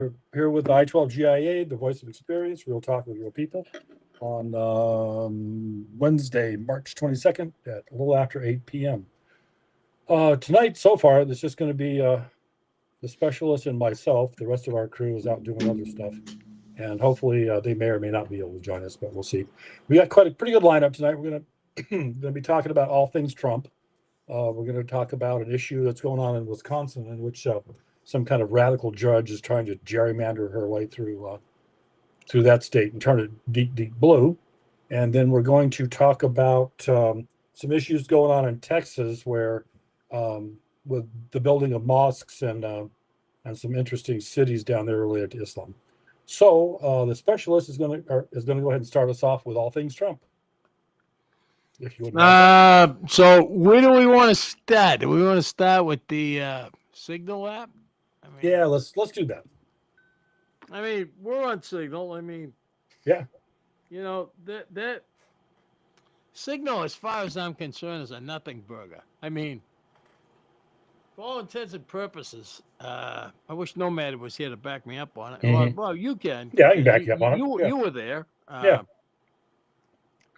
We're here with I-12GIA, the voice of experience, real talk with real people, on Wednesday, March 22nd at a little after 8 p.m. Tonight, so far, it's just going to be the specialist and myself. The rest of our crew is out doing other stuff. And hopefully they may or may not be able to join us, but we'll see. We got quite a pretty good lineup tonight. We're going to be talking about all things Trump. We're going to talk about an issue that's going on in Wisconsin in which some kind of radical judge is trying to gerrymander her way through that state and turn it deep, deep blue. And then we're going to talk about some issues going on in Texas where with the building of mosques and some interesting cities down there related to Islam. So the specialist is going to go ahead and start us off with all things Trump. If you would like so where do we want to start? Do we want to start with the Signal app? Yeah, let's do that. I mean, we're on Signal. I mean, yeah, you know that Signal, as far as I'm concerned, is a nothing burger. I mean, for all intents and purposes, I wish Nomad was here to back me up on it. Mm-hmm. Well, you can. Yeah, I can back you up on it. You were there. Yeah.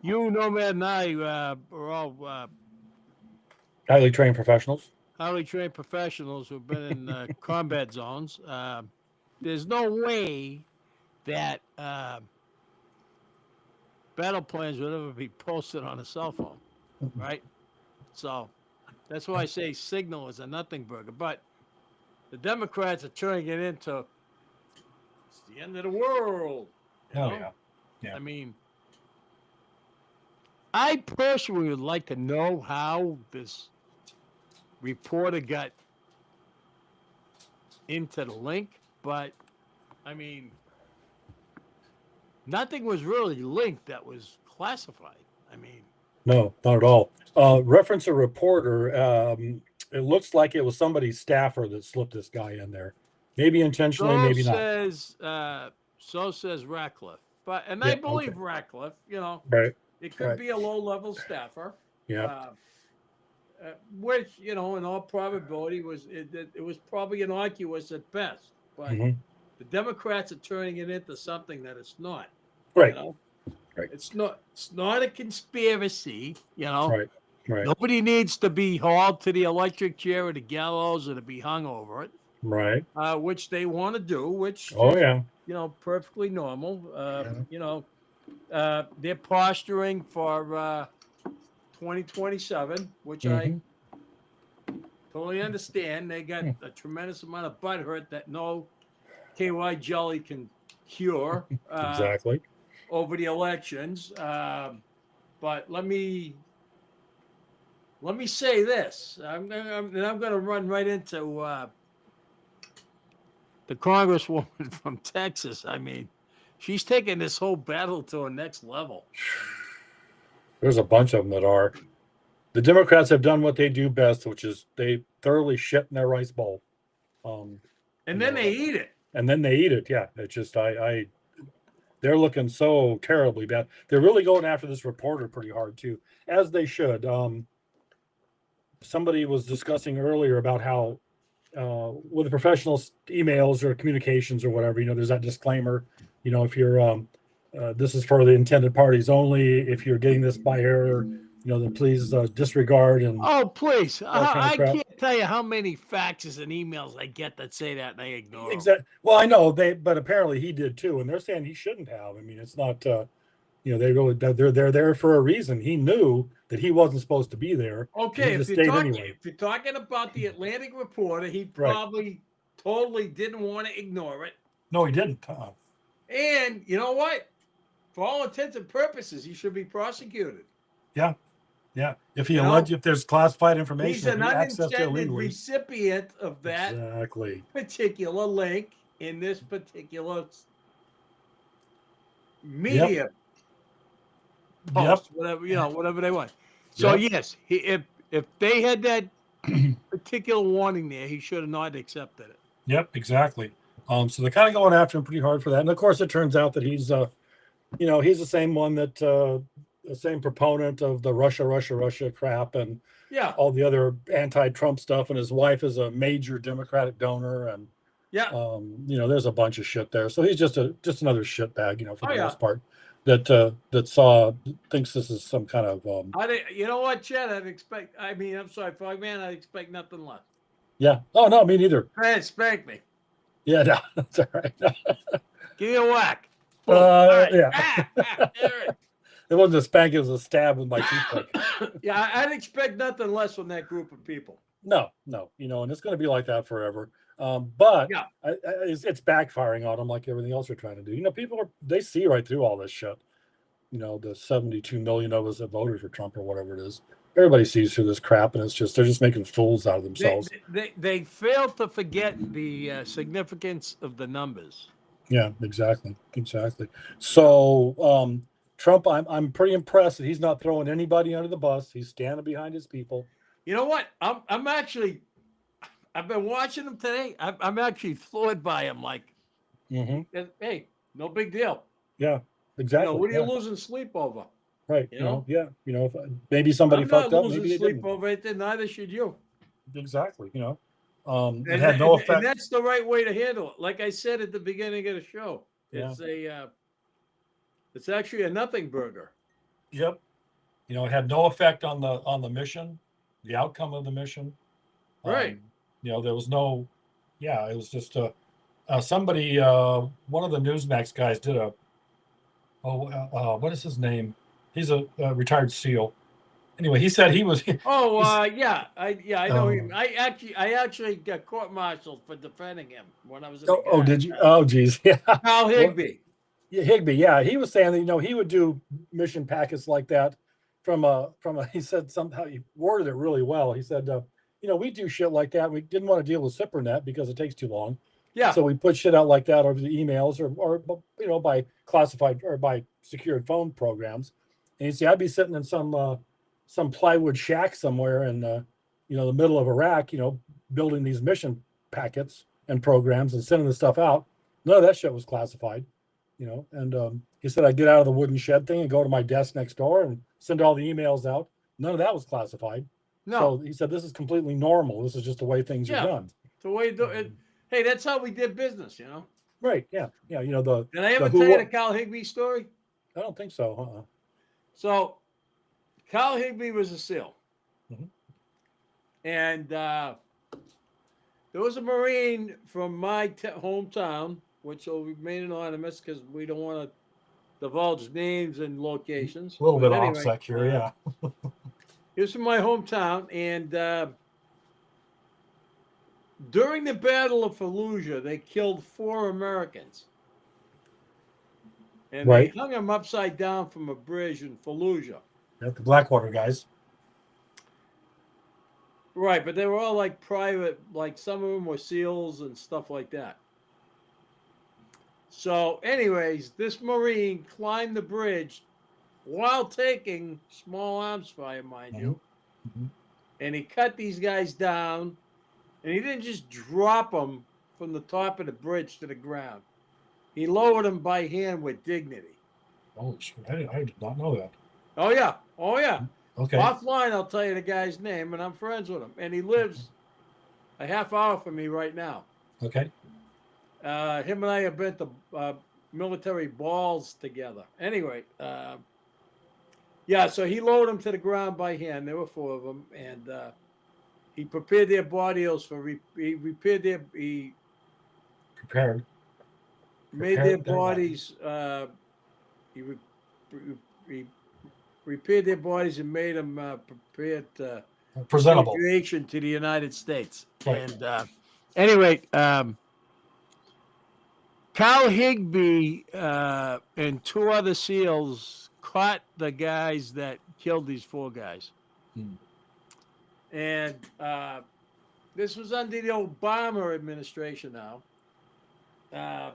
You, Nomad, and I are all highly trained professionals. Highly trained professionals who've been in combat zones. There's no way that battle plans would ever be posted on a cell phone, right? So that's why I say Signal is a nothing burger. But the Democrats are turning it into it's the end of the world. Yeah. I mean, I personally would like to know how this reporter got into the link, but I mean, nothing was really linked that was classified. I mean, no, not at all. Reference a reporter. It looks like it was somebody's staffer that slipped this guy in there. Maybe intentionally, maybe not. So says Ratcliffe. But I believe Ratcliffe, right. It could be a low-level staffer. Yeah. Which, in all probability, was probably innocuous at best. But the Democrats are turning it into something that it's not. Right. Right. It's not a conspiracy. Right. Nobody needs to be hauled to the electric chair or the gallows or to be hung over it. Right. Which they want to do. Which perfectly normal. They're posturing for 2027, which I totally understand. They got a tremendous amount of butthurt that no KY jelly can cure. Exactly. Over the elections. But let me say this. I'm going to run right into the Congresswoman from Texas. I mean, she's taking this whole battle to a next level. There's a bunch of them that are. The Democrats have done what they do best, which is they thoroughly shit in their rice bowl. And then they eat it. And then they eat it. Yeah. It's just, they're looking so terribly bad. They're really going after this reporter pretty hard too, as they should. Somebody was discussing earlier about how with the professional emails or communications or whatever, there's that disclaimer, if you're this is for the intended parties only. If you're getting this by error, then please disregard. And please, I can't tell you how many faxes and emails I get that say that and I ignore them. Exactly. Well, I know but apparently he did too, and they're saying he shouldn't have. I mean, it's not. They're there for a reason. He knew that he wasn't supposed to be there. Okay, if you're talking about the Atlantic reporter, he probably totally didn't want to ignore it. No, he didn't. And you know what? For all intents and purposes, he should be prosecuted. Yeah. Yeah. If if there's classified information, he's an unintended recipient of that particular link in this particular media post, whatever they want. So yes, if they had that particular warning there, he should have not accepted it. Yep, exactly. So they're kind of going after him pretty hard for that. And of course, it turns out that he's he's the same one that the same proponent of the Russia crap and all the other anti-Trump stuff. And his wife is a major Democratic donor. And Yeah. There's a bunch of shit there. So he's just another shit bag, for Oh the yeah. most part, that thinks this is some kind of You know what, Chad? I'm sorry, Frogman. I'd expect nothing less. yeah. Oh no, me neither. Hey, spank me. Yeah, no, that's all right. Give me a whack. Boom. All right. Yeah. There It wasn't a spank, it was a stab with my toothpick. Yeah, I'd expect nothing less from that group of people. No, and it's going to be like that forever. But Yeah. it's backfiring on them like everything else they're trying to do. They see right through all this shit. The 72 million of us that voted for Trump or whatever it is. Everybody sees through this crap, and they're just making fools out of themselves. They fail to forget the significance of the numbers. Yeah, exactly. So Trump, I'm pretty impressed that he's not throwing anybody under the bus. He's standing behind his people. You know what? I've been watching him today. I'm actually floored by him. Like, hey, no big deal. Yeah, exactly. What are you losing sleep over? Right. Yeah. If maybe somebody fucked up, maybe they sleep didn't. over it. Neither should you. Exactly. It had no effect. And that's the right way to handle it. Like I said at the beginning of the show, Yeah. It's actually a nothing burger. Yep. It had no effect on the mission, the outcome of the mission. Right. There was no. Yeah, it was just somebody. One of the Newsmax guys did what is his name? He's a retired SEAL. Anyway, he said he was. Yeah, I know him. I actually got court-martialed for defending him when I was. Did you? Oh, geez, yeah. Carl Higbee. Yeah, Higbee. Yeah, he was saying that he would do mission packets like that from a. He said somehow he worded it really well. He said, we do shit like that. We didn't want to deal with SIPRNet because it takes too long. Yeah. So we put shit out like that over the emails or by classified or by secured phone programs. And you see, I'd be sitting in some plywood shack somewhere in the middle of Iraq, building these mission packets and programs and sending the stuff out. None of that shit was classified, And he said I'd get out of the wooden shed thing and go to my desk next door and send all the emails out. None of that was classified. No. So he said this is completely normal. This is just the way things are done. The way you do it. Hey, that's how we did business, Right. Yeah. Yeah. Did I ever tell you the Carl Higbee story? I don't think so. So, Carl Higbee was a SEAL. Mm-hmm. And there was a Marine from my hometown, which will remain anonymous because we don't want to divulge names and locations. A little bit OPSEC here, yeah. He was from my hometown, and during the Battle of Fallujah, they killed 4 Americans. And they hung them upside down from a bridge in Fallujah. Yeah, the Blackwater guys. Right, but they were all like private, like some of them were SEALs and stuff like that. So, anyways, this Marine climbed the bridge while taking small arms fire, mind you. Mm-hmm. And he cut these guys down. And he didn't just drop them from the top of the bridge to the ground. He lowered them by hand with dignity. Oh, shit. I did not know that. Oh, yeah. Okay. Offline, I'll tell you the guy's name, and I'm friends with him. And he lives a half hour from me right now. Okay. Him and I have been to military balls together. Anyway, so he lowered them to the ground by hand. There were 4 of them. And he prepared their bodies he repaired their he prepared made their bodies he repaired their bodies and made them prepared presentable to the United States. Right. And anyway, Carl Higbee and 2 other SEALs caught the guys that killed these 4 guys. And this was under the Obama administration now. I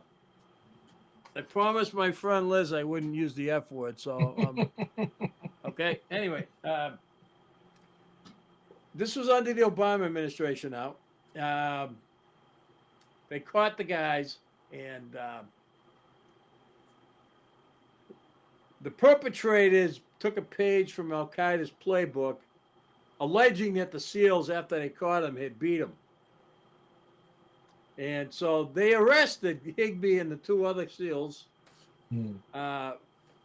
promised my friend Liz I wouldn't use the F word, so okay. Anyway, this was under the Obama administration now. They caught the guys, and the perpetrators took a page from Al Qaeda's playbook, alleging that the SEALs, after they caught him, had beat him. And so they arrested Higbee and the two other SEALs Hmm.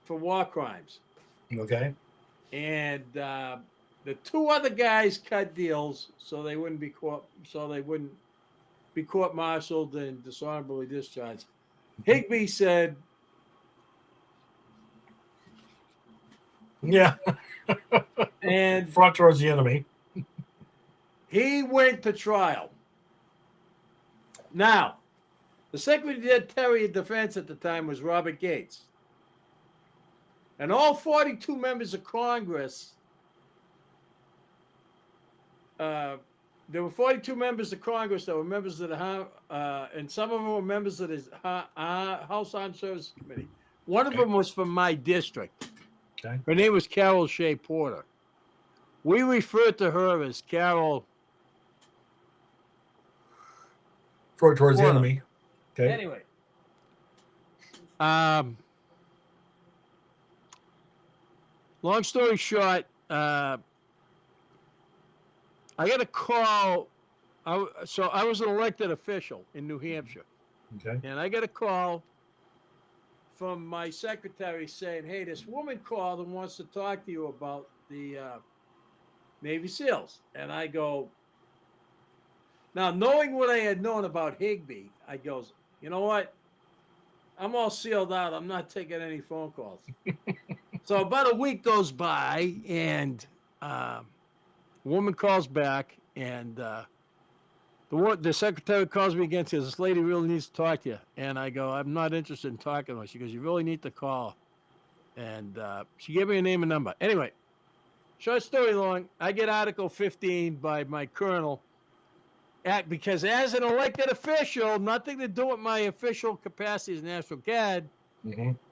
for war crimes. Okay. And the two other guys cut deals so they wouldn't be court-martialed and dishonorably discharged. Higbee said, Yeah. and Front towards the enemy. he went to trial. Now, the Secretary of Defense at the time was Robert Gates. And all 42 members of Congress, there were 42 members of Congress that were members of the House, and some of them were members of the House Armed Services Committee. One of them was from my district. Okay. Her name was Carol Shea Porter. We refer to her as Carol. Front towards the Porter. enemy. Okay. Anyway, long story short, I got a call. So I was an elected official in New Hampshire. Okay. And I got a call from my secretary saying, hey, this woman called and wants to talk to you about the Navy SEALs. And I go, now knowing what I had known about Higbee, I goes, you know what? I'm all sealed out. I'm not taking any phone calls. So about a week goes by and a woman calls back and the secretary calls me again and says, this lady really needs to talk to you. And I go, I'm not interested in talking to her. She goes, you really need to call. And she gave me a name and number. Anyway, short story long, I get Article 15 by my colonel because as an elected official, nothing to do with my official capacity as National Guard,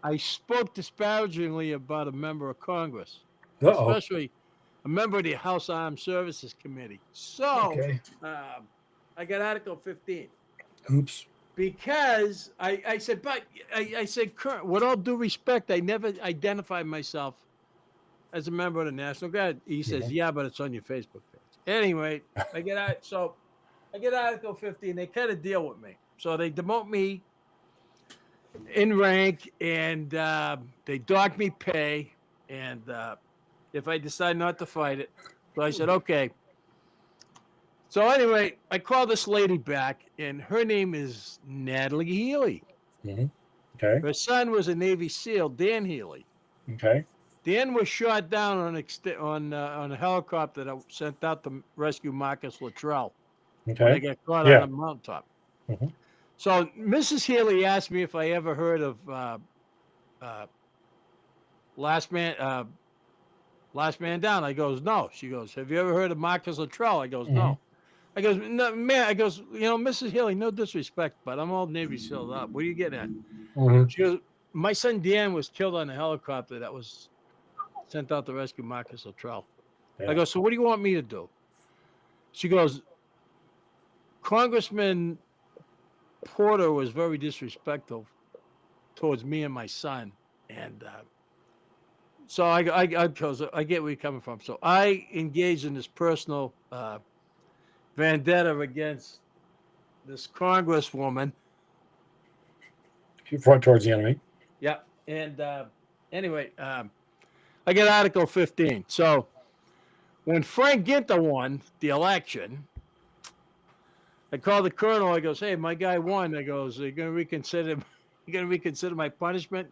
I spoke disparagingly about a member of Congress, especially a member of the House Armed Services Committee. So I got Article 15. Oops. Because I said, but I said, with all due respect, I never identified myself as a member of the National Guard. He says, yeah, but it's on your Facebook page. Anyway, I get Article 15. They kind of deal with me. So they demote me in rank and they dock me pay. And if I decide not to fight it, so I said, okay. So anyway, I called this lady back, and her name is Natalie Healy. Okay. Her son was a Navy SEAL, Dan Healy. Okay. Dan was shot down on a helicopter that sent out to rescue Marcus Luttrell when they got caught on a mountaintop. So Mrs. Healy asked me if I ever heard of Last Man Down. I goes, no. She goes, have you ever heard of Marcus Luttrell? I goes, no. I goes, no, man. I goes, Mrs. Healy, no disrespect, but I'm all Navy SEALed up. What are you getting at? She goes, my son Dan was killed on a helicopter that was sent out to rescue Marcus Luttrell. I go, so what do you want me to do? She goes, Congressman Porter was very disrespectful towards me and my son, and so I get where you're coming from. So I engaged in this personal vendetta against this congresswoman. Front towards the enemy. Yeah. And anyway, I get Article 15. So when Frank Ginter won the election, I called the colonel. I goes, hey, my guy won. I goes, are you going to reconsider my punishment?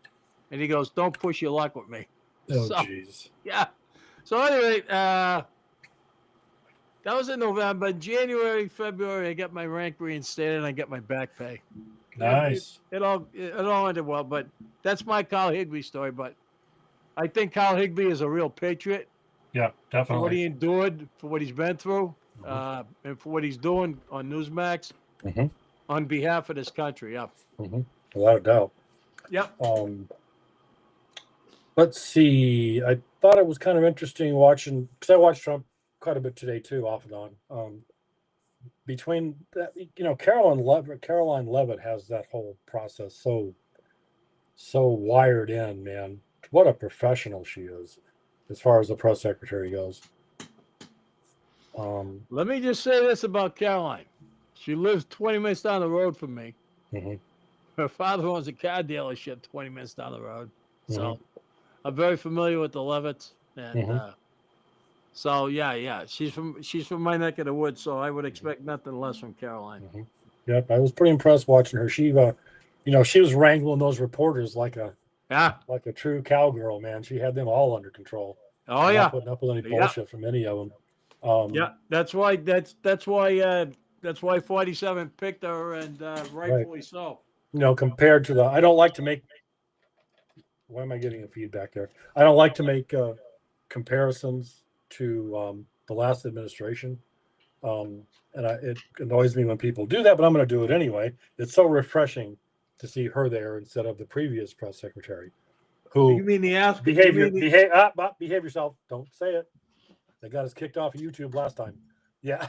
And he goes, don't push your luck with me. Oh, jeez. Yeah. So anyway, that was in November. January, February, I got my rank reinstated and I got my back pay. Nice. It all ended well, but that's my Kyle Higbee story. But I think Kyle Higbee is a real patriot. Yeah, definitely. For what he endured, for what he's been through, and for what he's doing on Newsmax on behalf of this country. Yeah. Without a doubt. Yep. Let's see. I thought it was kind of interesting watching, because I watched Trump quite a bit today too, off and on. Between that, Caroline Leavitt has that whole process so wired in, man. What a professional she is, as far as the press secretary goes. Let me just say this about Caroline. She lives 20 minutes down the road from me. Mm-hmm. Her father owns a car dealership 20 minutes down the road. So Mm-hmm. I'm very familiar with the Levitts. And Mm-hmm. so yeah. She's from my neck of the woods, so I would expect nothing less from Caroline. Mm-hmm. Yep, I was pretty impressed watching her. She, she was wrangling those reporters like a Yeah. true cowgirl, man. She had them all under control. Oh Not yeah. putting up with any Yeah. bullshit from any of them. Yeah. That's why 47 picked her, and Right. rightfully so. Compared to I don't like to make. Why am I getting a feedback there? I don't like to make comparisons to the last administration. And it annoys me when people do that, but I'm going to do it anyway. It's so refreshing to see her there instead of the previous press secretary, who You mean the ask? behave yourself. Don't say it. They got us kicked off of YouTube last time. Yeah.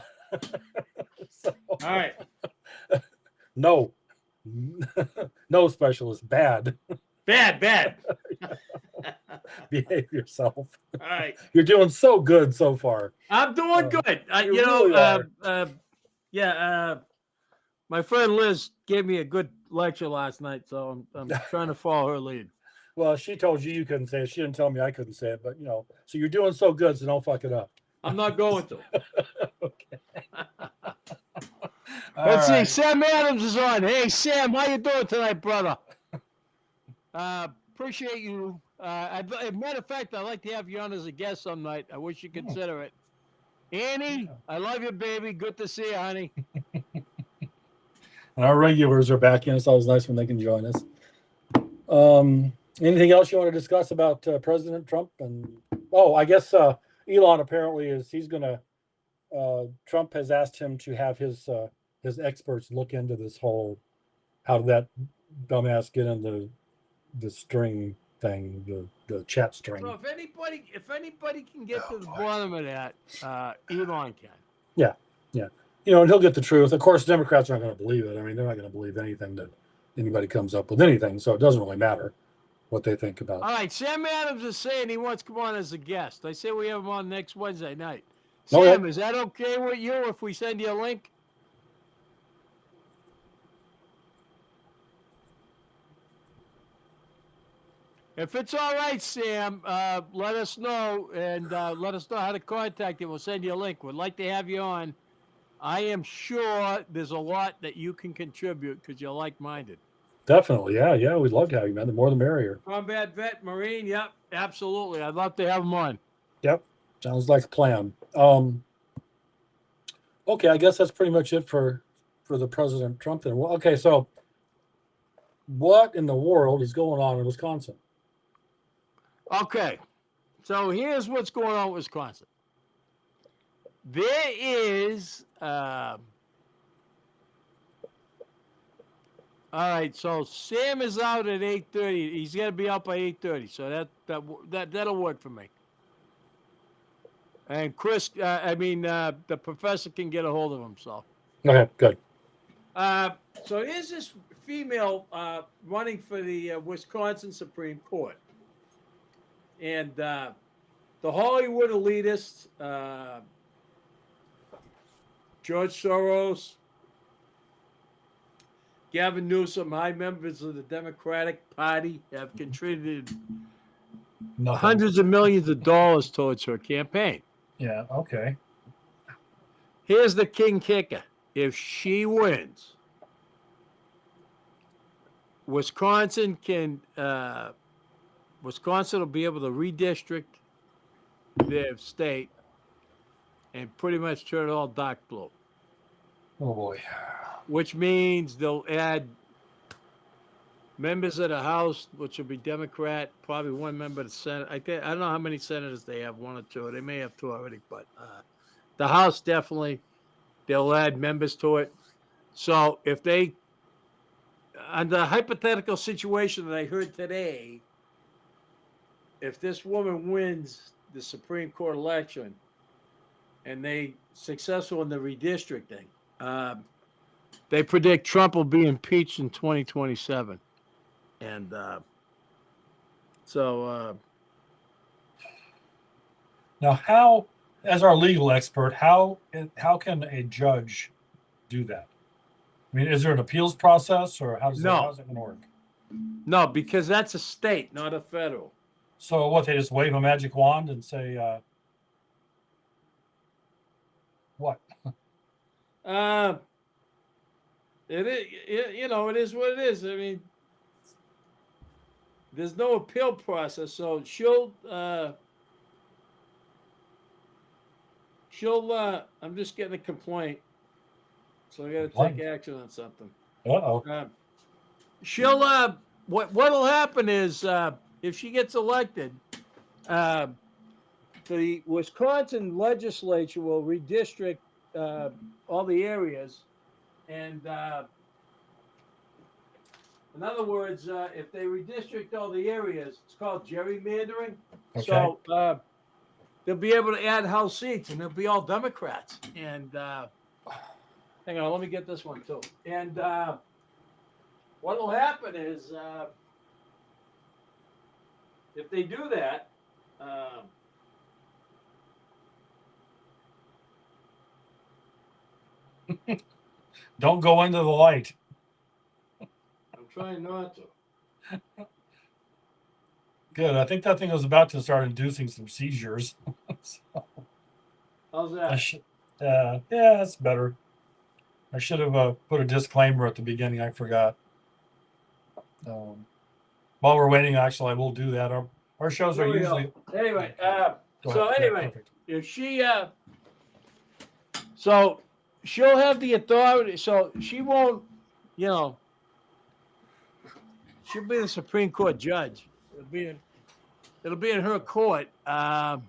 So, All right. no, no specialist. Bad. Bad. Behave yourself. All right. You're doing so good so far. I'm doing good. You really are. My friend Liz gave me a good lecture last night, so I'm trying to follow her lead. Well, she told you couldn't say it. She didn't tell me I couldn't say it, but so you're doing so good, so don't fuck it up. I'm not going to. Okay. Let's see. Sam Adams is on. Hey, Sam, how you doing tonight, brother? Appreciate you. As a matter of fact, I'd like to have you on as a guest some night. I wish you consider it. Annie, I love you, baby. Good to see you, honey. And our regulars are back in. It's always nice when they can join us. Anything else you want to discuss about President Trump? I guess Elon apparently he's going to. Trump has asked him to have his experts look into this whole. How did that dumbass get in the string thing, the chat string? So if anybody can get to the bottom of that, Elon can. Yeah. And he'll get the truth. Of course, Democrats aren't going to believe it. I mean, they're not going to believe anything that anybody comes up with anything. So it doesn't really matter what they think about. All right, Sam Adams is saying he wants to come on as a guest. I say we have him on next Wednesday night. Sam, is that okay with you if we send you a link? If it's all right, Sam, let us know, and let us know how to contact you. We'll send you a link. We'd like to have you on. I am sure there's a lot that you can contribute because you're like-minded. Definitely, yeah. We'd love to have you, man. The more the merrier. Combat vet, Marine, yep, absolutely. I'd love to have him on. Yep, sounds like a plan. Okay, I guess that's pretty much it for the President Trump thing. Well, okay, so what in the world is going on in Wisconsin? Okay, so here's what's going on in Wisconsin. There is, all right, so Sam is out at 8:30. He's got to be out by 8:30, so that'll work for me. And Chris, the professor can get a hold of him, so. Okay, good. So here's this female running for the Wisconsin Supreme Court. And the Hollywood elitists, George Soros, Gavin Newsom, high members of the Democratic Party have contributed hundreds of millions of dollars towards her campaign. Yeah, okay. Here's the king kicker. If she wins, Wisconsin will be able to redistrict their state and pretty much turn it all dark blue. Oh boy. Which means they'll add members of the House, which will be Democrat, probably one member of the Senate. I don't know how many senators they have, one or two. They may have two already, but the House definitely, they'll add members to it. So if they, on the hypothetical situation that I heard today, if this woman wins the Supreme Court election and they successful in the redistricting, they predict Trump will be impeached in 2027. And now, how, as our legal expert, how can a judge do that? I mean, is there an appeals process, or how's No, it going to work? no, because that's a state, not a federal. So what? They just wave a magic wand and say, what? Uh, it is, it is what it is. I mean, there's no appeal process, so I'm just getting a complaint, so I got to take Complaint. action on something. Uh-oh. She'll what'll happen is if she gets elected, uh, the Wisconsin legislature will redistrict all the areas, and in other words, if they redistrict all the areas, it's called gerrymandering. Okay. So they'll be able to add House seats, and they'll be all Democrats. And hang on, let me get this one too. And what will happen is if they do that, Don't go into the light. I'm trying not to. Good. I think that thing was about to start inducing some seizures. So, How's that? yeah, that's better. I should have put a disclaimer at the beginning. I forgot. While we're waiting, actually, I will do that. Our shows are usually. Anyway, Go so ahead. anyway, Perfect. if she so she'll have the authority, so she won't, she'll be the Supreme Court judge. It'll be in her court. They'll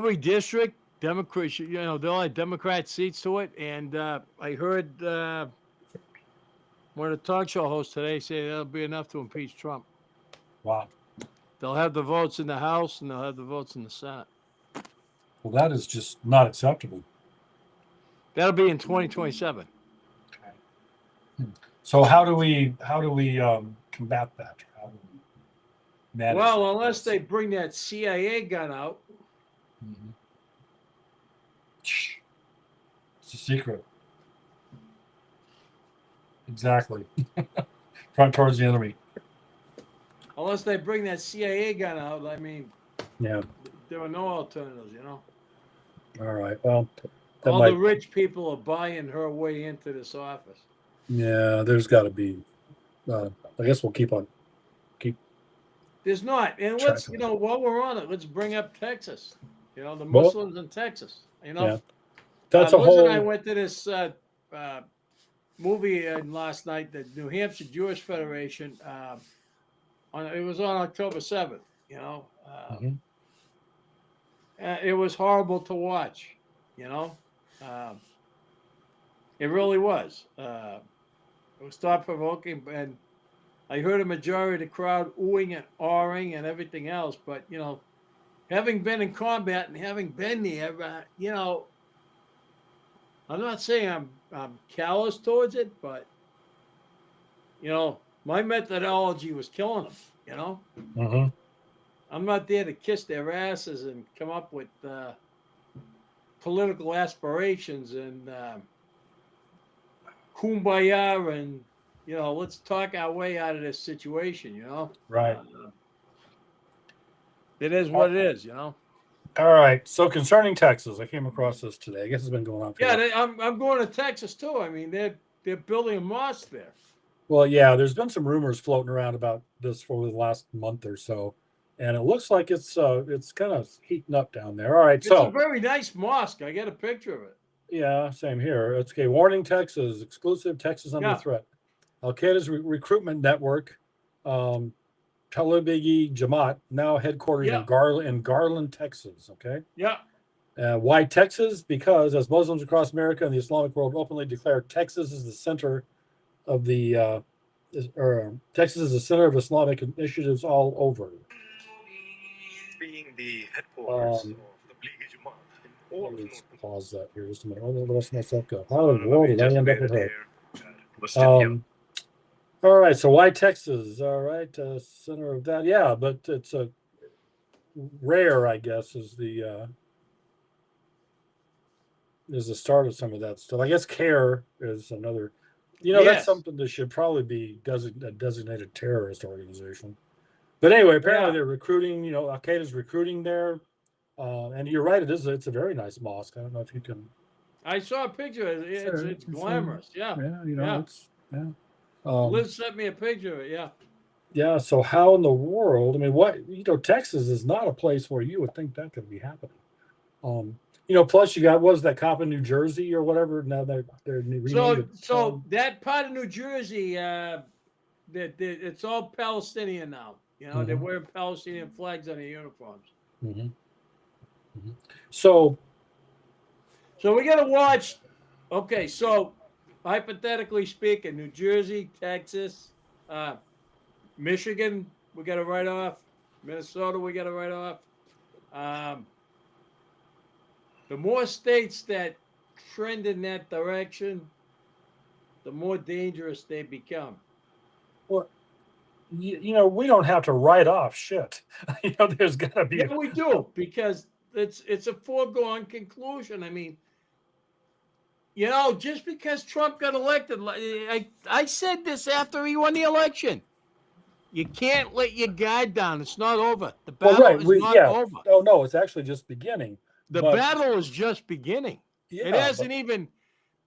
redistrict Democrats, they'll have Democrat seats to it. And I heard one of the talk show hosts today say that'll be enough to impeach Trump. Wow. They'll have the votes in the House and they'll have the votes in the Senate. Well, that is just not acceptable. That'll be in 2027. Okay. So how do we combat that? How do we manage Well, unless they bring that CIA gun out. Mm-hmm. It's a secret. Exactly. Front towards the enemy. Unless they bring that CIA gun out, I mean, yeah, there are no alternatives, All right. Well, the rich people are buying her way into this office. Yeah, there's got to be. I guess we'll keep. There's not, and let's while we're on it, let's bring up Texas. The Muslims in Texas. Yeah, that's a Liz whole. and I went to this movie last night, the New Hampshire Jewish Federation. It was on October 7th. Mm-hmm. It was horrible to watch. It really was. It was thought provoking, and I heard a majority of the crowd oohing and awing and everything else. But having been in combat and having been there, I'm not saying I'm callous towards it, but my methodology was killing them. Mm-hmm. I'm not there to kiss their asses and come up with political aspirations and kumbaya and let's talk our way out of this situation. Right. It is what it is. All right. So concerning Texas, I came across this today. I guess it's been going on. I'm going to Texas too. I mean, they're building a mosque there. Well, yeah, there's been some rumors floating around about this for the last month or so, and it looks like it's kind of heating up down there. All right, it's a very nice mosque. I got a picture of it. Yeah, same here. It's okay. Warning: Texas exclusive. Texas under threat. Al Qaeda's recruitment network, Taliban Jamaat, now headquartered in Garland, Texas. Okay. Yeah. Why Texas? Because as Muslims across America and the Islamic world openly declare Texas is the center of Texas is the center of Islamic initiatives all over. Being the headquarters of the Let's pause that here just a minute. Let myself go. How in the world did I end up with her? All right. So why Texas? All right. Center of that. Yeah, but it's a rare, I guess, is the is the start of some of that stuff. I guess CARE is another. That's Yes. something that should probably be a designated terrorist organization. But anyway, apparently Yeah. they're recruiting. Al Qaeda's recruiting there, and you're right. It's a very nice mosque. I don't know if you can. I saw a picture. It's glamorous. Yeah. Yeah, it's Um, Liz sent me a picture of it. Yeah. yeah. So how in the world? I mean, Texas is not a place where you would think that could be happening. Plus you got that cop in New Jersey or whatever. Now they're renamed it. So that part of New Jersey, that it's all Palestinian now. They're wearing Palestinian flags on their uniforms. Mhm. Mhm. So we got to watch. Okay, so hypothetically speaking, New Jersey, Texas, Michigan, we got to write off. Minnesota, we got to write off. The more states that trend in that direction, the more dangerous they become. well, we don't have to write off shit. There's got to be. Yeah, we do, because it's a foregone conclusion. I mean, just because Trump got elected, I said this after he won the election. You can't let your guard down. It's not over. The battle is not over. Oh no, it's actually just beginning. The battle is just beginning. Yeah, it hasn't even.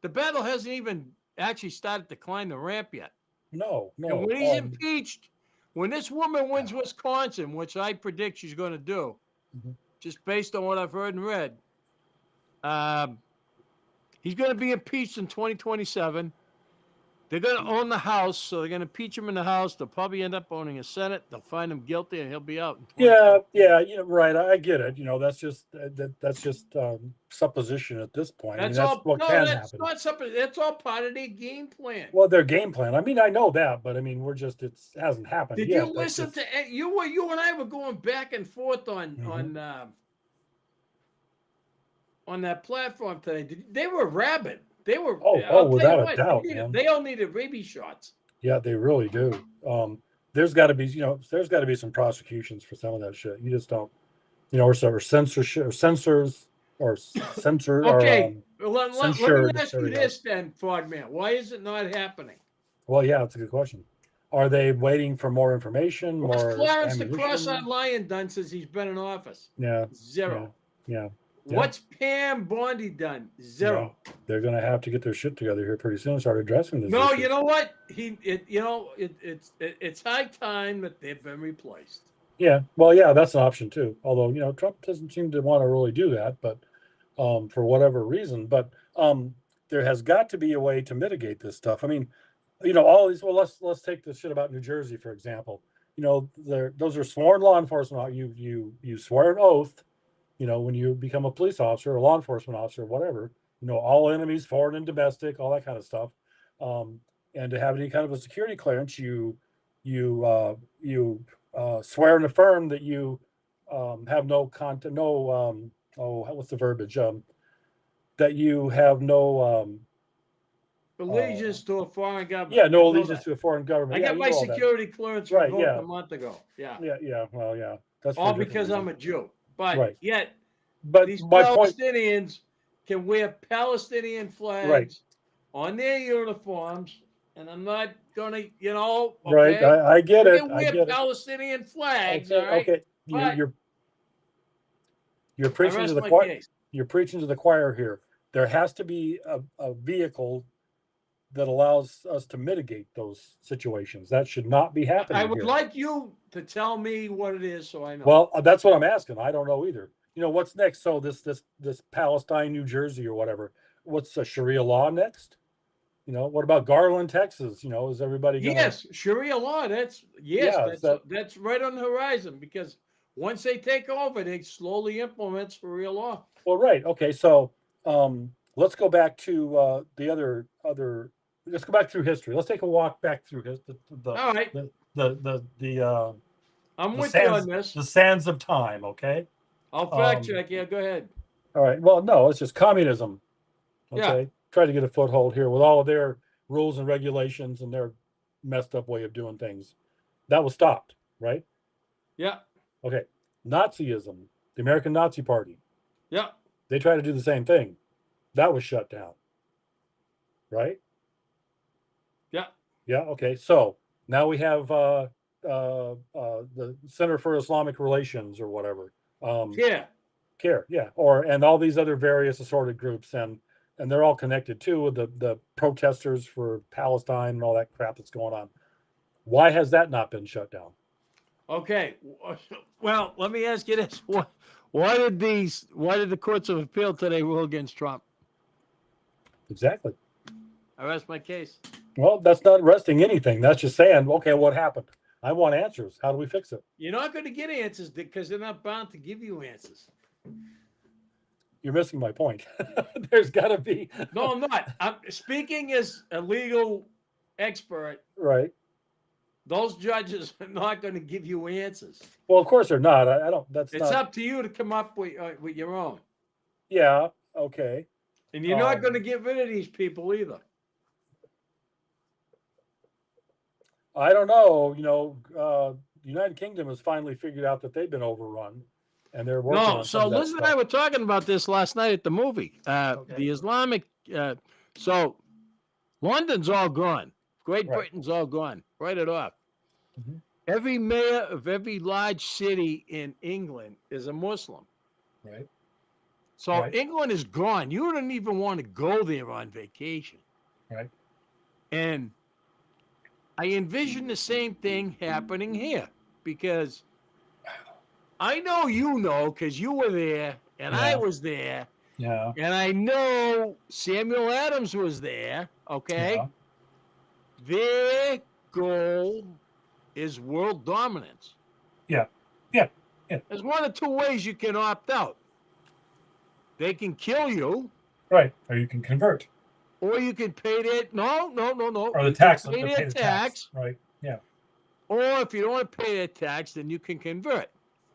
The battle hasn't even actually started to climb the ramp yet. No. And when he's impeached, when this woman wins Wisconsin, which I predict she's going to do, just based on what I've heard and read, he's going to be impeached in 2027. They're going to own the House, so they're going to impeach him in the House. They'll probably end up owning a Senate. They'll find him guilty, and he'll be out. Yeah, right. I get it. That's just supposition at this point. That's what can happen. Not something. That's all part of their game plan. Well, their game plan. I mean, I know that, but I mean, it hasn't happened yet. Did you listen to you and I were going back and forth on that platform today? They were rabid. They were. Without a doubt, man. They all needed rabies shots. Yeah, they really do. There's got to be some prosecutions for some of that shit. You just don't, or censorship, or censors, or censor. Okay, let me ask you this then, Frogman. Why is it not happening? Well, yeah, that's a good question. Are they waiting for more information? What's Clarence the Cross-eyed Lion done since he's been in office? Yeah, 0. Yeah. What's Pam Bondi done? 0. Yeah. They're going to have to get their shit together here pretty soon and start addressing this. No, issue. You know what? It's high time that they've been replaced. Yeah, well, yeah, that's an option too. Although Trump doesn't seem to want to really do that, but for whatever reason. But there has got to be a way to mitigate this stuff. I mean, all these. Well, let's take this shit about New Jersey for example. Those are sworn law enforcement. You swear an oath. When you become a police officer or law enforcement officer or whatever, all enemies, foreign and domestic, all that kind of stuff. And to have any kind of a security clearance, you swear and affirm that you have no content, what's the verbiage? That you have no allegiance to a foreign government. Yeah, no allegiance to a foreign government. I got my security clearance revoked a month ago. Yeah. Well, yeah. That's all because I'm a Jew. But yet, these my Palestinians can wear Palestinian flags on their uniforms, and I'm not gonna, okay? Right. I get it. They wear Palestinian flags. Okay. You're preaching to the choir. You're preaching to the choir here. There has to be a vehicle that allows us to mitigate those situations. That should not be happening. I would like you to tell me what it is so I know. Well, that's what I'm asking. I don't know either. What's next? So this Palestine, New Jersey or whatever. What's the Sharia law next? What about Garland, Texas? Is everybody gonna... Yes, Sharia law. That's right on the horizon, because once they take over, they slowly implement Sharia law. Well, right. Okay. So let's go back to the other. Let's go back through history. Let's take a walk back through all right. I'm with you on this. The sands of time. Okay. I'll fact check. Yeah, go ahead. All right. Well, no, it's just communism. Okay. Yeah. Try to get a foothold here with all of their rules and regulations and their messed up way of doing things. That was stopped, right? Yeah. Okay. Nazism, the American Nazi Party. Yeah. They try to do the same thing. That was shut down, right? Yeah. Yeah. Okay. So now we have the Center for Islamic Relations or whatever. Yeah. CARE, yeah, and all these other various assorted groups, and they're all connected too with the protesters for Palestine and all that crap that's going on. Why has that not been shut down? Okay. Well, let me ask you this: why did the courts of appeal today rule against Trump? Exactly. I rest my case. Well, that's not resting anything. That's just saying, okay, what happened? I want answers. How do we fix it? You're not going to get answers because they're not bound to give you answers. You're missing my point. There's got to be. No, I'm not. I'm speaking as a legal expert. Right. Those judges are not going to give you answers. Well, of course they're not. I don't. That's It's not. up to you to come up with your own. Yeah. Okay. And you're not going to get rid of these people either. I don't know. The United Kingdom has finally figured out that they've been overrun, and they're working on some so of that Liz and stuff. I were talking about this last night at the movie. Okay. The Islamic. So London's all gone. Great Right. Britain's all gone. Write it off. Mhm. Every mayor of every large city in England is a Muslim. Right. So Right. England is gone. You don't even want to go there on vacation. Right. And I envision the same thing happening here because I know because you were there and I Yeah. was there. Yeah. And I know Samuel Adams was there. Okay. Yeah. Their goal is world dominance. Yeah. Yeah. Yeah. There's one or two ways you can opt out. They can kill you, Right. Or you can convert. or you can pay their no. Or the tax. Pay Pay their the tax. Right. Yeah. Or if you don't want to pay their tax, then you can convert.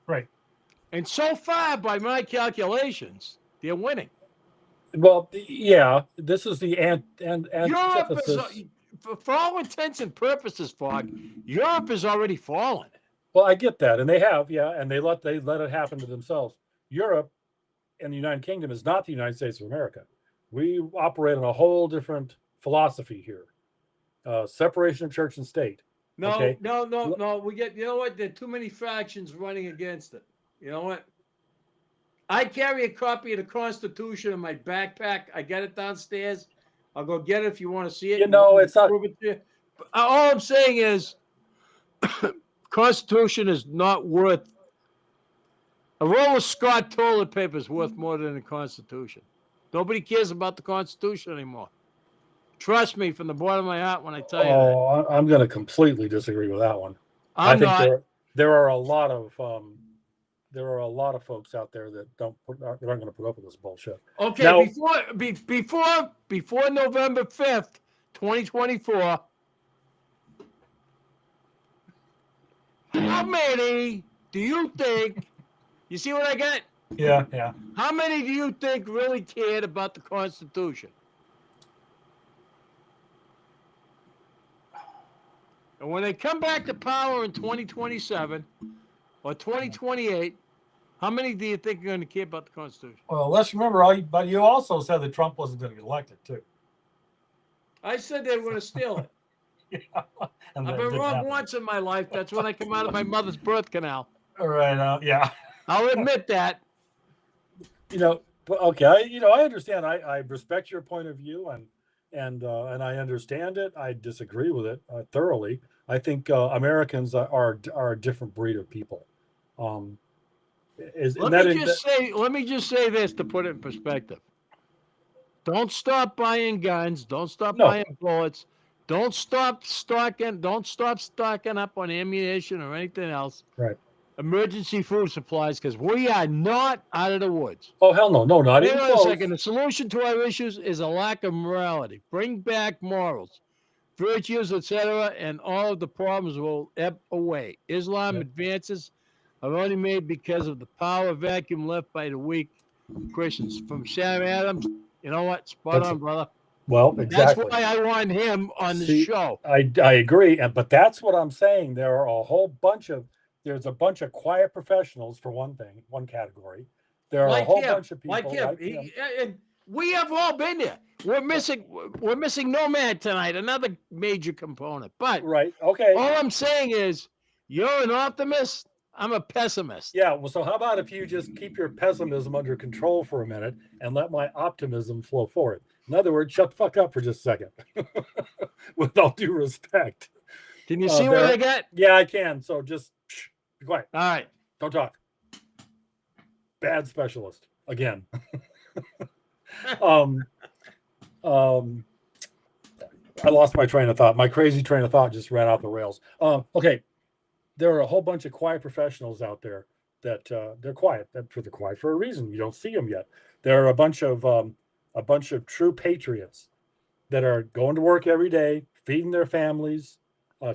Right. And so far, by my calculations, they're winning. Well, yeah. This is the Europe antithesis. is, for all intents and purposes, Fogg, Europe has already fallen. Well, I get that, and they have, yeah, and they let it happen to themselves. Europe and the United Kingdom is not the United States of America. We operate on a whole different philosophy here. Separation of church and state. No, Okay. no. We get, you know what? There are too many factions running against it. You know what? I carry a copy of the Constitution in my backpack. I got it downstairs. I'll go get it if you want to see it. It's not. Prove it to you. All I'm saying is, Constitution is not worth. A roll of Scott toilet paper is worth more than the Constitution. Nobody cares about the Constitution anymore. Trust me from the bottom of my heart when I tell you that. Oh, I'm going to completely disagree with that one. I think there are a lot of folks out there that aren't going to put up with this bullshit. Okay, now, before November 5th, 2024, how many do you think? You see what I got? Yeah. How many do you think really cared about the Constitution? And when they come back to power in 2027 or 2028, how many do you think are going to care about the Constitution? Well, let's remember, but you also said that Trump wasn't going to get elected, too. I said they were going to steal it. Yeah. I've been wrong once in my life. That's when I come out of my mother's birth canal. All right. Yeah. I'll admit that. Okay. I understand. I respect your point of view, and I understand it. I disagree with it thoroughly. I think Americans are a different breed of people. Let me just say this to put it in perspective. Don't stop buying guns. Don't stop buying bullets. Don't stop stocking up on ammunition or anything else. Right. Emergency food supplies, because we are not out of the woods. Oh, hell no. No, not even close. Wait a second. The solution to our issues is a lack of morality. Bring back morals, virtues, etc., and all of the problems will ebb away. Islam advances are only made because of the power vacuum left by the weak Christians. From Sam Adams, you know what? Spot on, brother. Well, exactly. That's why I want him on the show. I agree, but that's what I'm saying. There's a bunch of quiet professionals, for one category. There are a whole bunch of people like him. We have all been there. We're missing Nomad tonight, another major component. But Right. Okay. all I'm saying is, you're an optimist. I'm a pessimist. Yeah. Well, so how about if you just keep your pessimism under control for a minute and let my optimism flow forward? In other words, shut the fuck up for just a second. With all due respect. Can you see what I got? Yeah, I can. So just be quiet. All right. Don't talk. Bad specialist again. I lost my train of thought. My crazy train of thought just ran off the rails. Okay, there are a whole bunch of quiet professionals out there that they're quiet. They're quiet for a reason. You don't see them yet. There are a bunch of true patriots that are going to work every day, feeding their families,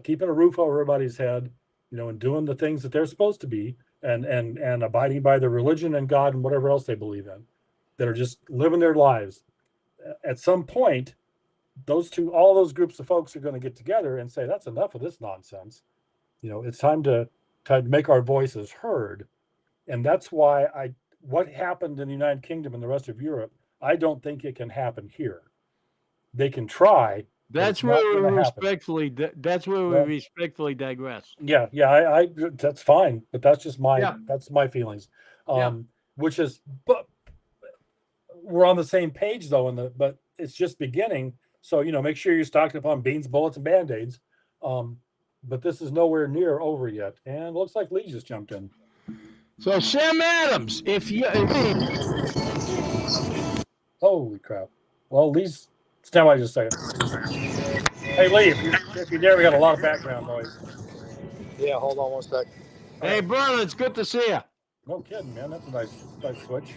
keeping a roof over everybody's head, and doing the things that they're supposed to be, and abiding by their religion and God and whatever else they believe in, that are just living their lives. At some point, all those groups of folks are going to get together and say, that's enough of this nonsense. It's time to make our voices heard. And that's why what happened in the United Kingdom and the rest of Europe, I don't think it can happen here. They can try. That's where we respectfully digress. Yeah, I that's fine, but that's just that's my feelings. Which is, but we're on the same page though, but it's just beginning. So make sure you're stocking up on beans, bullets, and band-aids. But this is nowhere near over yet, and it looks like Lee just jumped in. So Sam Adams, holy crap! Well, Lee's stand by just a second. Hey Lee, if you're there, we got a lot of background noise. Yeah, hold on one sec. Hey brother, it's good to see you. No kidding, man. That's a nice switch.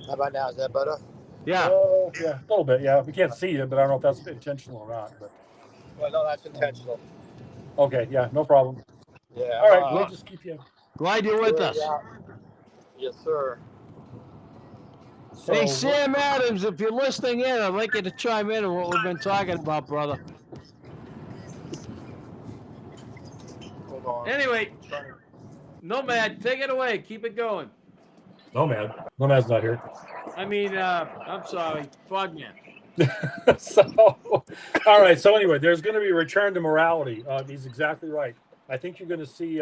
How about now? Is that better? Yeah. Yeah, a little bit. Yeah, we can't see you, but I don't know if that's intentional or not. But well, no, that's intentional. Okay, yeah, no problem. Yeah. All right, we'll just keep you. Glad you're with us. Yes, sir. So, hey, Sam Adams, if you're listening in, I'd like you to chime in on what we've been talking about, brother. Hold on. Anyway, Nomad, take it away. Keep it going. Nomad's not here. I mean, I'm sorry, Fogman. So, all right. So anyway, there's going to be a return to morality. He's exactly right. I think you're going to see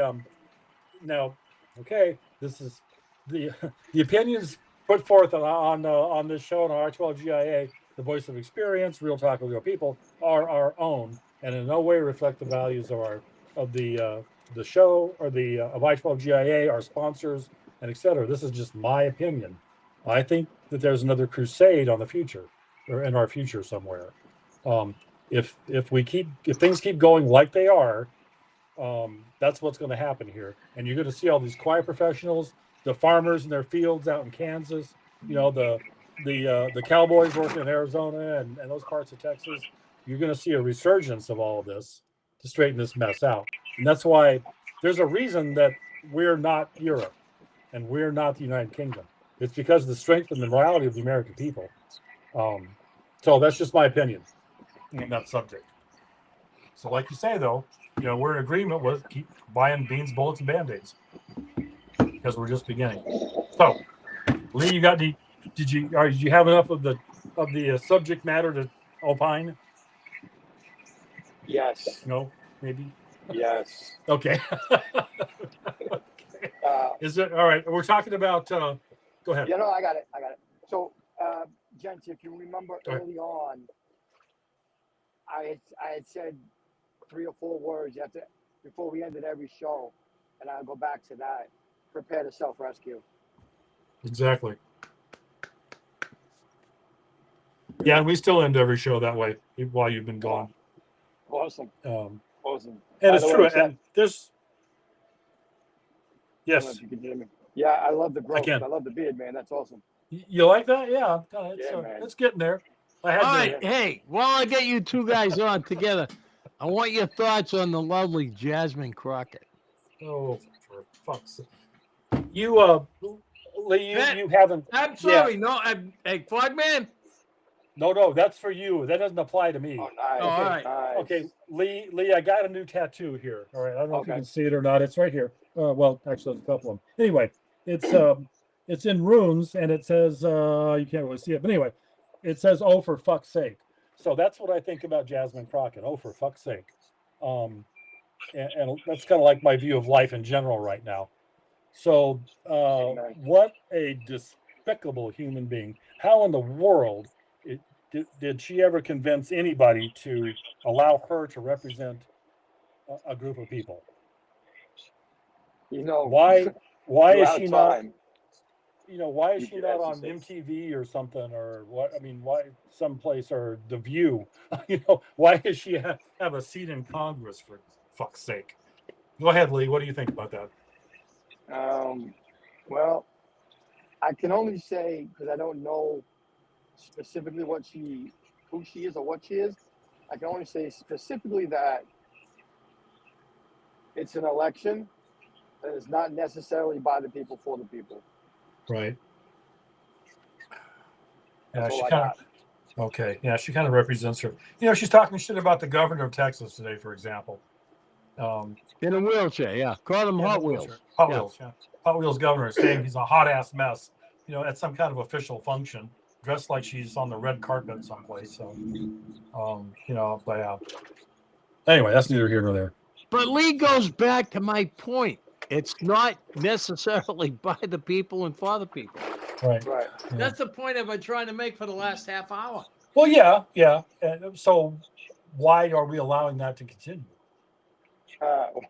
now. Okay, this is the opinions put forth on this show on R12GIA, the voice of experience, real talk with real people, are our own, and in no way reflect the values of the show or of I12GIA, our sponsors, and etc. This is just my opinion. I think that there's another crusade on the future, or in our future somewhere. If things keep going like they are, that's what's going to happen here. And you're going to see all these quiet professionals, the farmers in their fields out in Kansas, the cowboys working in Arizona and those parts of Texas. You're going to see a resurgence of all of this to straighten this mess out. And that's why there's a reason that we're not Europe and we're not the United Kingdom. It's because of the strength and the morality of the American people. So that's just my opinion on that subject. So like you say, though, we're in agreement with keep buying beans, bullets, and band-aids because we're just beginning. So, Lee, did you have enough of the subject matter to opine? Yes. No, maybe. Yes. Okay. Is it all right? We're talking about. Go ahead. Yeah, no, I got it. So, gents, if you remember early on, I had said 3 or 4 words before we ended every show, and I'll go back to that. Prepare to self-rescue. Exactly. Yeah, and we still end every show that way while you've been gone. Awesome. Awesome. And it's true. And there's. Yes. Yeah, I love the growth. I love the beard, man. That's awesome. You like that? Yeah. It's getting there. All right. Hey, while I get you two guys on together, I want your thoughts on the lovely Jasmine Crockett. Oh, for fuck's sake. You haven't. I'm sorry. Yeah. No, hey, Fogman. No, that's for you. That doesn't apply to me. Oh, nice. Oh, all right. Nice. Okay, Lee, I got a new tattoo here. All right, I don't know if you can see it or not. It's right here. Well, actually, there's a couple of them. Anyway, it's in runes, and it says you can't really see it, but anyway, it says "Oh, for fuck's sake." So that's what I think about Jasmine Crockett. Oh, for fuck's sake. And that's kind of like my view of life in general right now. So what a despicable human being. How in the world did she ever convince anybody to allow her to represent a group of people? You know, Why is she not? time, Why is you she could not on exercise. MTV or something, or what? I mean, why someplace, or The View? Why does she have a seat in Congress, for fuck's sake? Go ahead, Lee. What do you think about that? Well, I can only say, because I don't know specifically who she is or what she is. I can only say specifically that it's an election that is not necessarily by the people for the people. Right. Yeah, That's she all I kind of. got. Okay. Yeah, she kind of represents her. She's talking shit about the governor of Texas today, for example. In a wheelchair, yeah. Call them Hot Wheels. Hot Wheels, yeah. Hot Wheels governor is saying he's a hot ass mess. At some kind of official function, dressed like she's on the red carpet someplace. So, but yeah. Anyway, that's neither here nor there. But Lee goes back to my point. It's not necessarily by the people and for the people. Right. Right. Yeah. That's the point I've been trying to make for the last half hour. Well, yeah. So why are we allowing that to continue?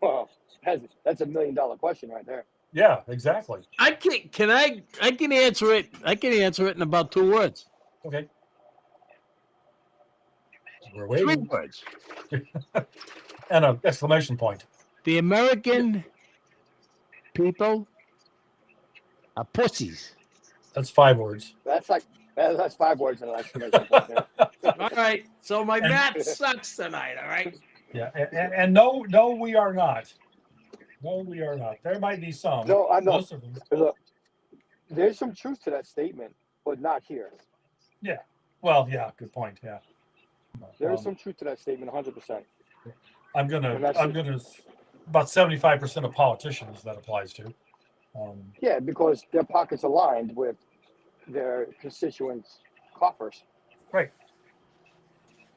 Well, that's $1 million question right there. Yeah, exactly. I can answer it. I can answer it in about 2 words. Okay. We're 3 waiting. words. And an exclamation point. The American people are pussies. That's 5 words. That's 5 words in an exclamation point. Yeah. All right. So my math sucks tonight. All right. Yeah, and no, we are not. No, we are not. There might be some. No, I know. Most of them. Look, there's some truth to that statement, but not here. Yeah. Well, yeah. Good point. Yeah. There is some truth to that statement, 100%. I'm gonna about 75% of politicians that applies to. Yeah, because their pockets aligned with their constituents' coffers. Right.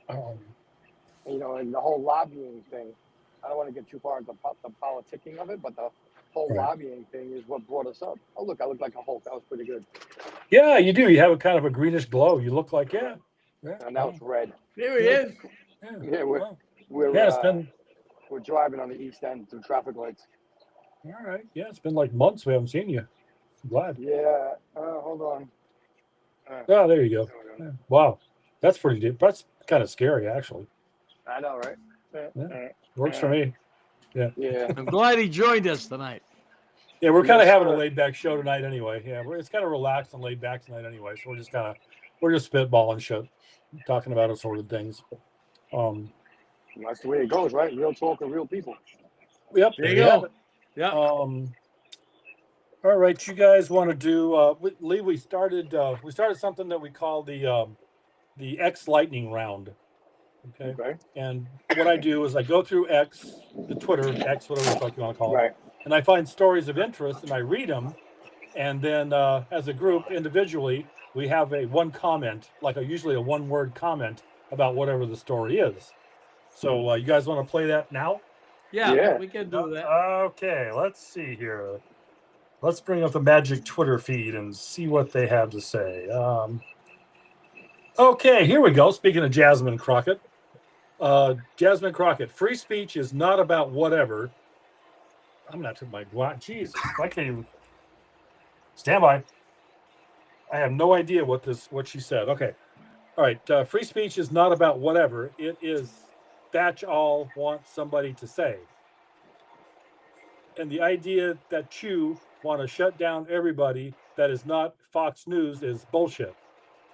And the whole lobbying thing. I don't want to get too far into the politicking of it, but the whole lobbying thing is what brought us up. Oh, look, I look like a Hulk. That was pretty good. Yeah, you do. You have a kind of a greenish glow. You look like And now it's red. Here he is. Yeah, we're driving on the east end through traffic lights. All right. Yeah, it's been like months we haven't seen you. I'm glad. Yeah. Hold on. Oh, there you go. Yeah. Wow, that's pretty deep. That's kind of scary, actually. I know, right? Yeah. Works for me. Yeah. Yeah. I'm glad he joined us tonight. Yeah, we're kind of Yes, having a sir. laid back show tonight anyway. Yeah, it's kind of relaxed and laid back tonight anyway. So we're just spitballing shit, talking about assorted things. That's the way it goes, right? Real talk and real people. Yep. There you go. Yeah. All right, you guys want to do? Lee, we started something that we call the X lightning round. Okay. And what I do is I go through X, the Twitter, X, whatever the fuck you want to call it, Right. and I find stories of interest and I read them, and then as a group, individually, we have one comment, usually a 1-word comment about whatever the story is. So you guys want to play that now? Yeah, we can do that. Okay, let's see here. Let's bring up the magic Twitter feed and see what they have to say. Okay, here we go. Speaking of Jasmine Crockett. Jasmine Crockett, free speech is not about whatever. I'm not to my Jesus. I can't even stand by. I have no idea what she said. Okay. All right. Free speech is not about whatever. It is that all want somebody to say. And the idea that you want to shut down everybody that is not Fox News is bullshit.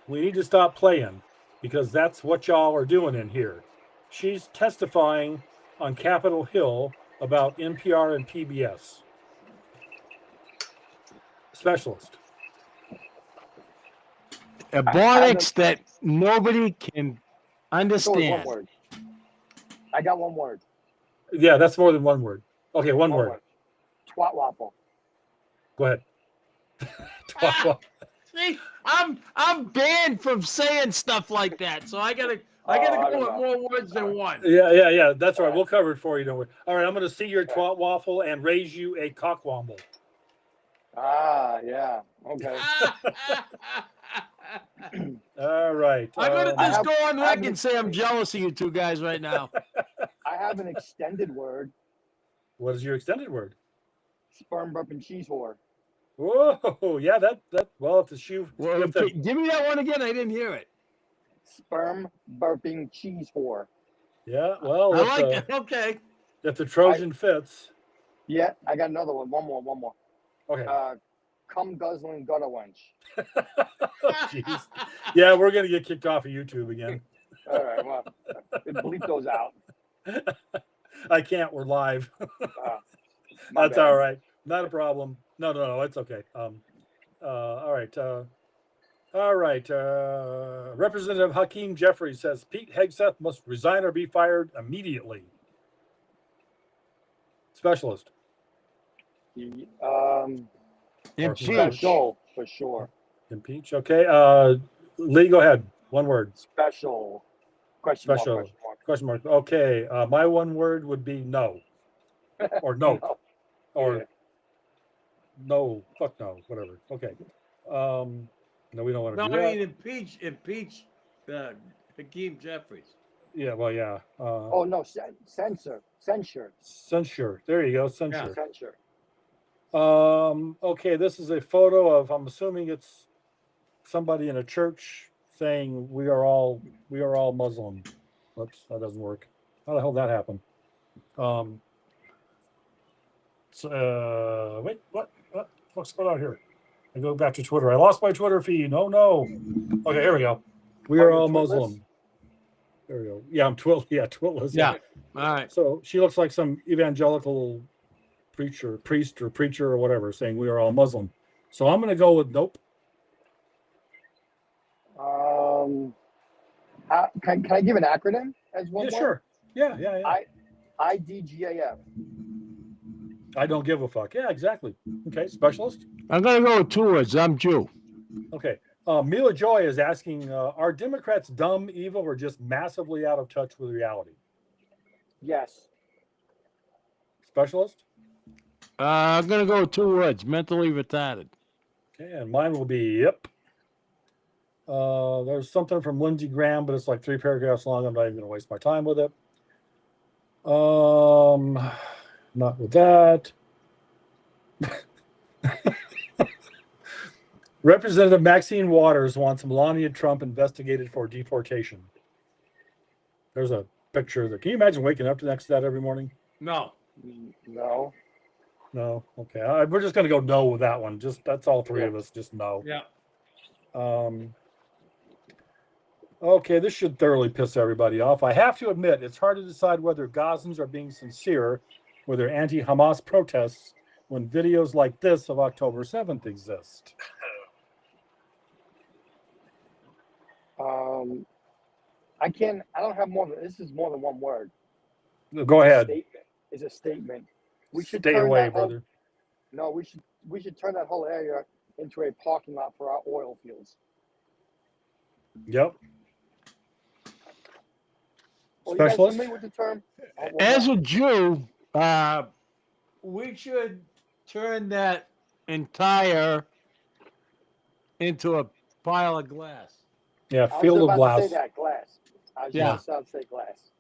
We need to stop playing because that's what y'all are doing in here. She's testifying on Capitol Hill about NPR and PBS. Specialist. Ebonics that nobody can So understand. 1 word. I got 1 word. Yeah, that's more than 1 word. Okay, one word. Twat waffle. Go ahead. See, I'm banned from saying stuff like that, so I gotta I go don't with know. more words than one. Yeah. That's all right. We'll cover it for you. Don't worry. All right, I'm going to see your twat waffle and raise you a cockwomble. Yeah. Okay. All right. I'm gonna I just have- go on I have record an and say I'm jealous of you two guys right now. I have an extended word. What is your extended word? Sperm burping cheese whore. Whoa, yeah, that. Well, if the shoe, Well, if the, give me that one again. I didn't hear it. Sperm burping cheese whore. yeah, well, I like that. Okay. if the Trojan fits, Yeah, I got another one. One more. okay. Cum guzzling gutter wench. Jeez. Yeah, we're gonna get kicked off of YouTube again. All right, well, bleep those out. I can't. We're live. My That's bad. all right. Not a problem. No, it's okay. All right. All right. Representative Hakeem Jeffries says Pete Hegseth must resign or be fired immediately. Specialist. Impeach. Special for sure. Impeach. Okay. Lee, go ahead. One word. Special. Question Special. mark. Question mark. Okay. My one word would be no. Or no. No. Or Yeah. no. Fuck no. Whatever. Okay. No, we don't want to No, do I that. mean impeach Hakeem Jeffries. Yeah. Well, yeah. Oh no, censure. Censure. There you go. Censure. Censure. Okay, this is a photo of, I'm assuming it's somebody in a church saying we are all Muslim. Oops, that doesn't work. How the hell did that happen? Wait, what's going on here? I go back to Twitter. I lost my Twitter feed. Oh no. Okay, here we go. We are all Muslim. There we go. Yeah, I'm twitless. Yeah. All right. So she looks like some evangelical priest or preacher or whatever, saying we are all Muslim. So I'm going to go with nope. Can I give an acronym as one word? Sure. Yeah. IDGAF. I don't give a fuck. Yeah, exactly. Okay, specialist. I'm gonna go with 2 words. I'm Jew. Okay. Mila Joy is asking, are Democrats dumb, evil, or just massively out of touch with reality? Yes. Specialist? I'm gonna go with 2 words. Mentally retarded. Okay, and mine will be yep. There's something from Lindsey Graham, but it's like 3 paragraphs long. I'm not even going to waste my time with it. Not with that. Representative Maxine Waters wants Melania Trump investigated for deportation. There's a picture there. Can you imagine waking up next to that every morning? No. No. No. Okay. We're just going to go no with that one. Just that's all 3 of us. Just no. Yeah. Okay, this should thoroughly piss everybody off. I have to admit, it's hard to decide whether Gazans are being sincere with their anti-Hamas protests when videos like this of October 7th exist. I don't have more than this is more than one word. Go ahead. It's a statement. We should Stay turn away, that brother. No, we should turn that whole area into a parking lot for our oil fields. Yep. Well, Specialist? you guys familiar with the term? As a Jew, we should turn that entire into a pile of glass. Yeah, I was field of about glass. to say that, glass. I was just about to say glass.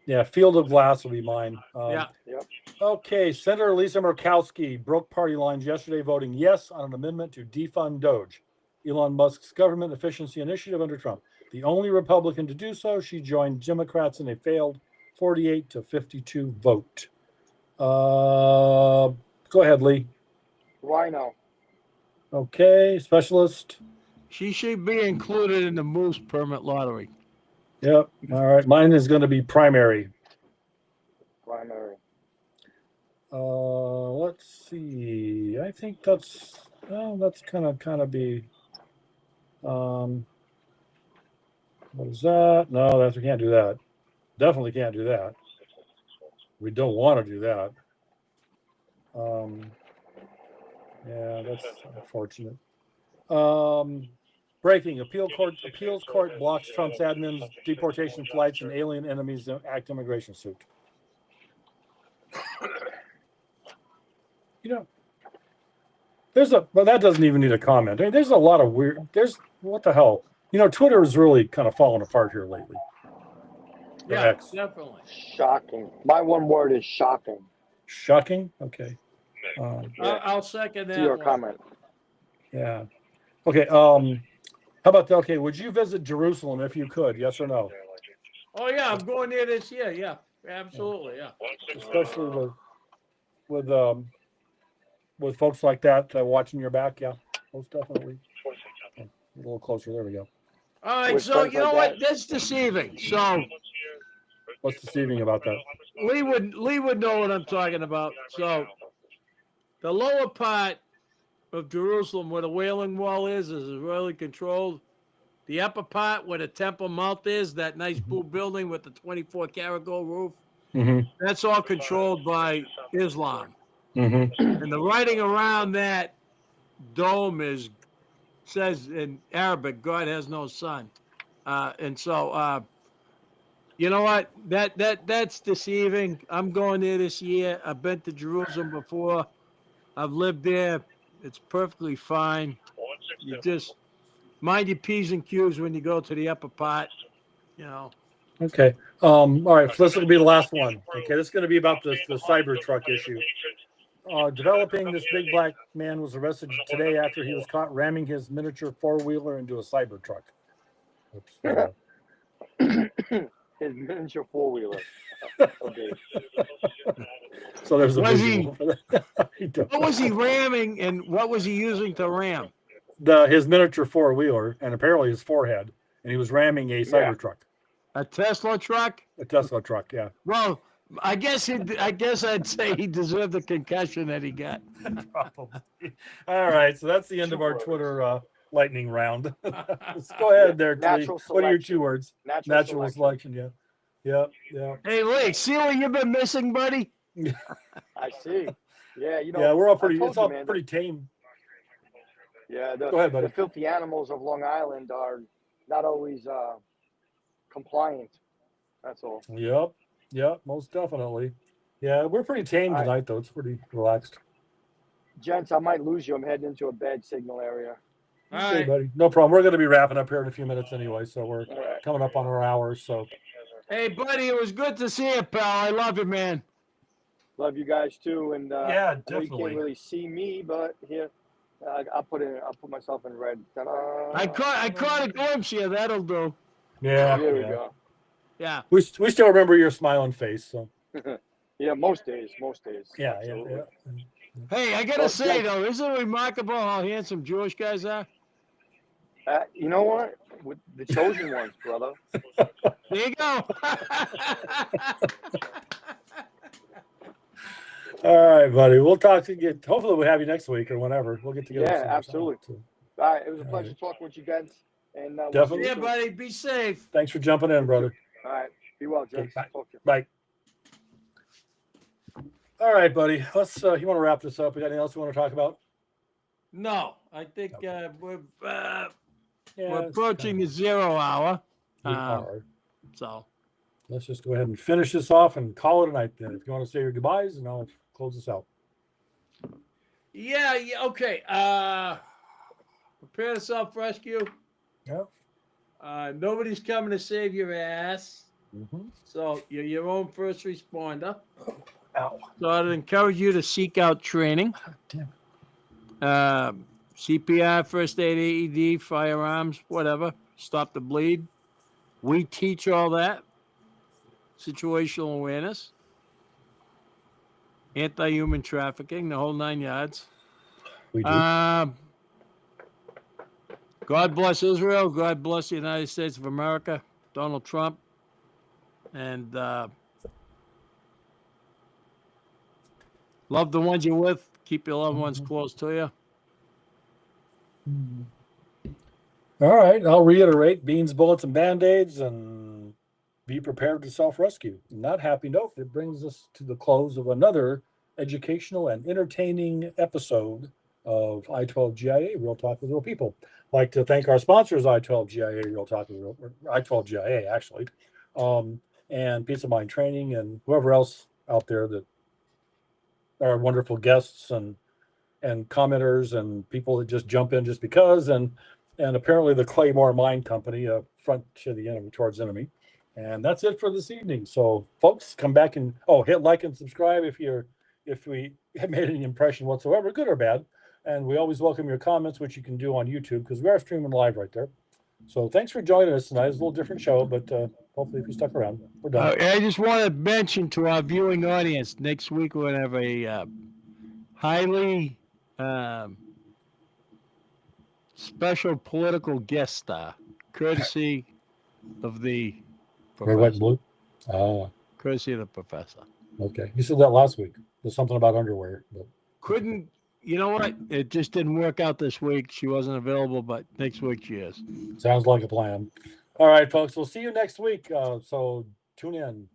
Yeah, field of glass will be mine. Yeah. Yep. Okay, Senator Lisa Murkowski broke party lines yesterday, voting yes on an amendment to defund Doge, Elon Musk's government efficiency initiative under Trump. The only Republican to do so, she joined Democrats in a failed 48-52 vote. Go ahead, Lee. Rhino. Okay, specialist. She should be included in the Moose permit lottery. Yep. All right. Mine is going to be primary. Primary. Let's see. I think that's kind of be. What is that? No, we can't do that. Definitely can't do that. We don't want to do that. Yeah, that's unfortunate. Breaking appeals court blocks Trump's admin's deportation flights and alien enemies act immigration suit. You know, well, that doesn't even need a comment. I mean, there's a lot of weird. What the hell? You know, Twitter is really kind of falling apart here lately. Yeah, X. definitely. Shocking. My one word is shocking. Shocking. Okay. I'll second that. To your one. comment. Yeah. Okay. How about that? Okay. Would you visit Jerusalem if you could? Yes or no? Oh yeah, I'm going there this year. Yeah, absolutely. Yeah. Especially with folks like that watching your back. Yeah, most definitely. A little closer. There we go. All right, With so friends you know like what? That's deceiving. So What's deceiving about that? Lee would know what I'm talking about. So the lower part of Jerusalem, where the Wailing Wall is Israeli controlled. The upper part, where the Temple Mount is, that nice blue building with the 24-karat gold roof, that's all controlled by Islam. And the writing around that dome says in Arabic, "God has no son," and so you know what? That's deceiving. I'm going there this year. I've been to Jerusalem before. I've lived there. It's perfectly fine. You just mind your P's and Q's when you go to the upper part, you know. Okay. All right. So this will be the last one. Okay. This is going to be about the Cybertruck issue. Developing this big black man was arrested today after he was caught ramming his miniature four-wheeler into a Cybertruck. Oops. His miniature four-wheeler. Okay. So there's a Was visual for that. What was he ramming, and what was he using to ram? His miniature four-wheeler, and apparently his forehead, and he was ramming a Cybertruck. A Tesla truck? A Tesla truck, yeah. Well, I guess I'd say he deserved the concussion that he got. Probably. All right, so that's the end of our Twitter lightning round. Let's go ahead there, Lee. What are your 2 words? Natural selection, yeah. Yeah. Hey, Lee, see what you've been missing, buddy? I see. Yeah, you know. Yeah, we're all pretty. It's all pretty tame. Yeah, go ahead, buddy. The filthy animals of Long Island are not always compliant. That's all. Yep, most definitely. Yeah, we're pretty tame tonight, though. It's pretty relaxed. Gents, I might lose you. I'm heading into a bad signal area. All right, buddy. No problem. We're going to be wrapping up here in a few minutes anyway, so we're right. coming up on our hours. So. Hey, buddy, it was good to see you, pal. I love you, man. Love you guys too, and yeah, definitely. I know you can't really see me, but here I'll put myself in red. Ta-da. I caught a glimpse here. That'll do. Yeah, there we go. Yeah, we still remember your smiling face. So. Yeah, most days. Yeah. Hey, I gotta say though, isn't it remarkable how handsome Jewish guys are? You know what? With the chosen ones, brother. There you go. All right, buddy. We'll talk to you. Hopefully, we'll have you next week or whenever. We'll get together. Yeah, absolutely. All right, it was a pleasure talking with you guys. And definitely. Yeah, buddy. Be safe. Thanks for jumping in, brother. All right. Be well, Jeff. Okay, bye. All right, buddy. Let's. You want to wrap this up? We got anything else you want to talk about? No, I think we're approaching the 0 hour. We are. So let's just go ahead and finish this off and call it a night. Then, if you want to say your goodbyes, and I'll close this out. Yeah. Okay. Prepare to self-rescue. Yeah. Nobody's coming to save your ass. So you're your own first responder. Ow. So I'd encourage you to seek out training. Damn. CPR, first aid, AED, firearms, whatever. Stop the bleed. We teach all that. Situational awareness. Anti-human trafficking, the whole 9 yards. We do. God bless Israel. God bless the United States of America. Donald Trump. And love the ones you're with. Keep your loved ones close to you. All right. I'll reiterate beans, bullets, and Band-Aids, and be prepared to self-rescue. On that happy note, it brings us to the close of another educational and entertaining episode of I-12GIA, Real Talk with Real People. I'd like to thank our sponsors, I-12GIA, Real Talk with Real, I-12GIA, actually, and Peace of Mind Training, and whoever else out there that are wonderful guests and commenters and people that just jump in just because, and apparently the Claymore Mine Company, front to the enemy, towards enemy. And that's it for this evening. So folks, come back and hit like and subscribe if we have made any impression whatsoever, good or bad. And we always welcome your comments, which you can do on YouTube because we are streaming live right there. So thanks for joining us tonight. It's a little different show, but hopefully if you stuck around, we're done. I just want to mention to our viewing audience, next week we're going to have a highly special political guest star, courtesy of the Red, white, and professor. blue. Courtesy of the professor. Okay. You said that last week. There's something about underwear, but Couldn't, you know what? It just didn't work out this week. She wasn't available, but next week she is. sounds like a plan. All right, folks. We'll see you next week. So tune in.